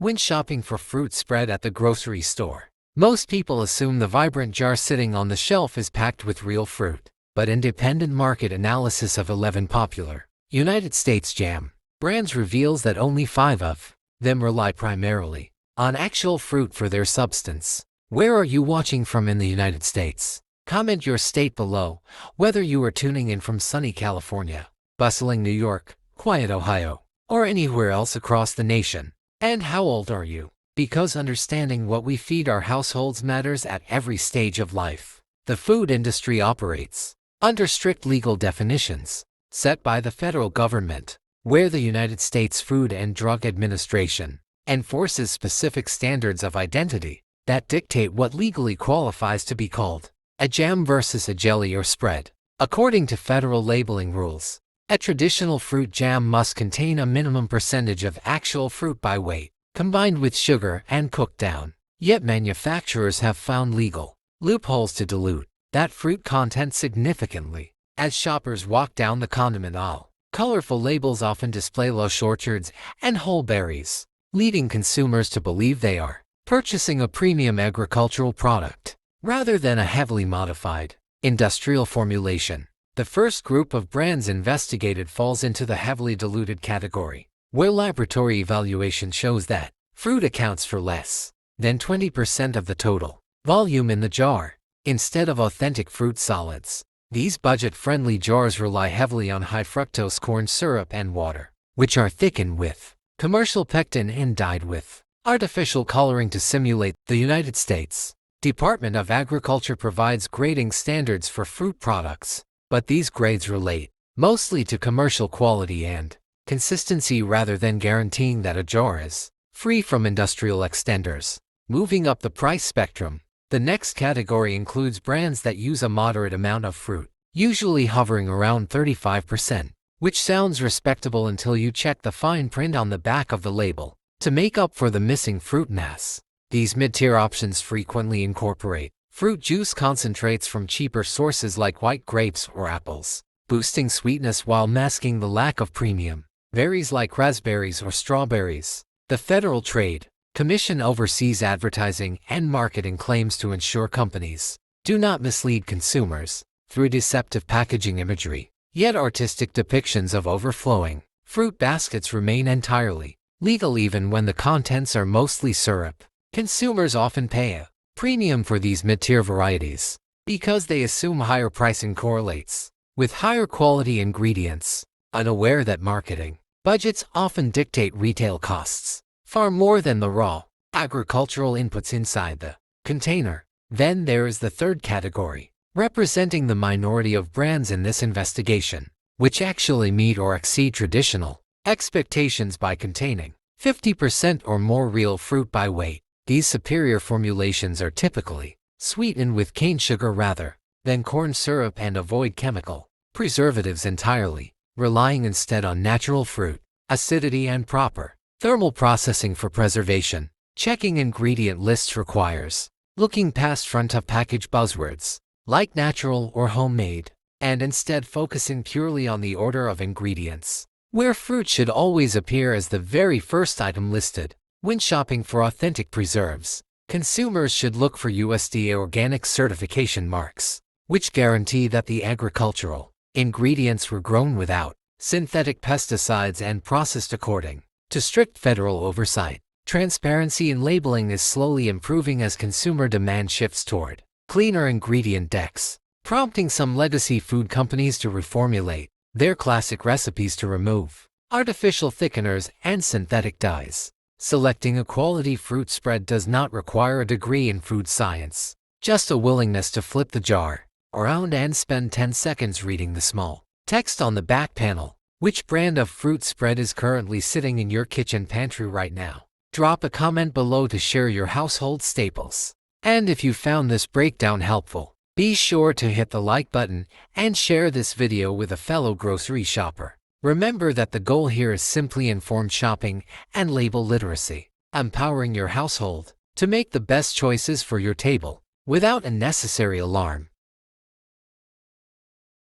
When shopping for fruit spread at the grocery store, most people assume the vibrant jar sitting on the shelf is packed with real fruit. But independent market analysis of 11 popular United States jam brands reveals that only 5 of them rely primarily on actual fruit for their substance. Where are you watching from in the United States? Comment your state below, whether you are tuning in from sunny California, bustling New York, quiet Ohio, or anywhere else across the nation. And how old are you? Because understanding what we feed our households matters at every stage of life. The food industry operates under strict legal definitions set by the federal government, where the United States Food and Drug Administration enforces specific standards of identity that dictate what legally qualifies to be called a jam versus a jelly or spread. According to federal labeling rules, a traditional fruit jam must contain a minimum percentage of actual fruit by weight, combined with sugar and cooked down. Yet manufacturers have found legal loopholes to dilute that fruit content significantly. As shoppers walk down the condiment aisle, colorful labels often display lush orchards and whole berries, leading consumers to believe they are purchasing a premium agricultural product rather than a heavily modified industrial formulation. The first group of brands investigated falls into the heavily diluted category, where laboratory evaluation shows that fruit accounts for less than 20% of the total volume in the jar. Instead of authentic fruit solids, these budget-friendly jars rely heavily on high-fructose corn syrup and water, which are thickened with commercial pectin and dyed with artificial coloring to simulate. The United States Department of Agriculture provides grading standards for fruit products, but these grades relate mostly to commercial quality and consistency rather than guaranteeing that a jar is free from industrial extenders. Moving up the price spectrum, the next category includes brands that use a moderate amount of fruit, usually hovering around 35%, which sounds respectable until you check the fine print on the back of the label. To make up for the missing fruit mass, these mid-tier options frequently incorporate fruit juice concentrates from cheaper sources like white grapes or apples, boosting sweetness while masking the lack of premium berries like raspberries or strawberries. The Federal Trade Commission oversees advertising and marketing claims to ensure companies do not mislead consumers through deceptive packaging imagery. Yet artistic depictions of overflowing fruit baskets remain entirely legal even when the contents are mostly syrup. Consumers often pay a premium for these mid-tier varieties because they assume higher pricing correlates with higher quality ingredients, unaware that marketing budgets often dictate retail costs far more than the raw agricultural inputs inside the container. Then there is the third category, representing the minority of brands in this investigation, which actually meet or exceed traditional expectations by containing 50% or more real fruit by weight. These superior formulations are typically sweetened with cane sugar rather than corn syrup and avoid chemical preservatives entirely, relying instead on natural fruit, acidity and proper thermal processing for preservation. Checking ingredient lists requires looking past front-of-package buzzwords like natural or homemade, and instead focusing purely on the order of ingredients, where fruit should always appear as the very first item listed. When shopping for authentic preserves, consumers should look for USDA organic certification marks, which guarantee that the agricultural ingredients were grown without synthetic pesticides and processed according to strict federal oversight. Transparency in labeling is slowly improving as consumer demand shifts toward cleaner ingredient decks, prompting some legacy food companies to reformulate their classic recipes to remove artificial thickeners and synthetic dyes. Selecting a quality fruit spread does not require a degree in food science, just a willingness to flip the jar around and spend 10 seconds reading the small text on the back panel. Which brand of fruit spread is currently sitting in your kitchen pantry right now? Drop a comment below to share your household staples. And if you found this breakdown helpful, be sure to hit the like button and share this video with a fellow grocery shopper. Remember that the goal here is simply informed shopping and label literacy, empowering your household to make the best choices for your table without unnecessary alarm.